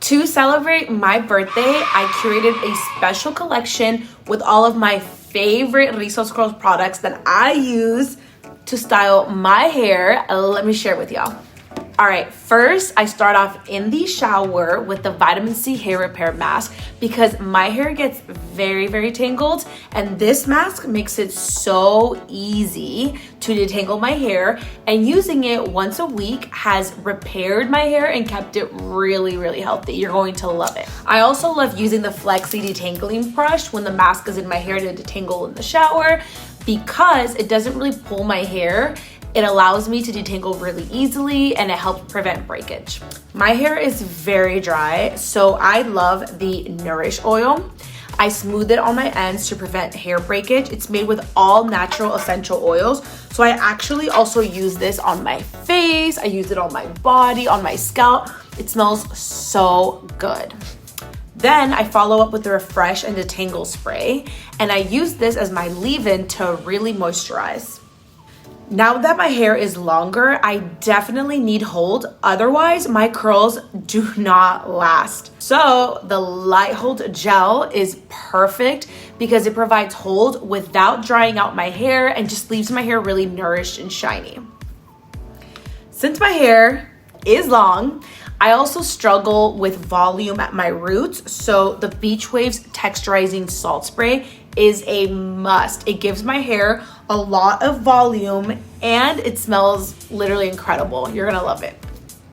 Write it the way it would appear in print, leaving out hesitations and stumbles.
To celebrate my birthday, I curated a special collection with all of my favorite Rizos Curls products that I use to style my hair. Let me share it with y'all. All right, first I start off in the shower with the vitamin C hair repair mask because my hair gets very tangled, and this mask makes it so easy to detangle my hair, and using it once a week has repaired my hair and kept it really healthy. You're going to love it. I also love using the Flexi detangling brush when the mask is in my hair to detangle in the shower because it doesn't really pull my hair. It allows me to detangle really easily and it helps prevent breakage. My hair is very dry, so I love the Nourish oil. I smooth it on my ends to prevent hair breakage. It's made with all natural essential oils. So I actually also use this on my face. I use it on my body, on my scalp. It smells so good. Then I follow up with the Refresh and Detangle spray, and I use this as my leave-in to really moisturize. Now that my hair is longer, I definitely need hold. Otherwise, my curls do not last. So the Light Hold Gel is perfect because it provides hold without drying out my hair and just leaves my hair really nourished and shiny. Since my hair is long, I also struggle with volume at my roots. So the Beach Waves Texturizing Salt Spray is a must. It gives my hair a lot of volume and it smells literally incredible. You're gonna love it.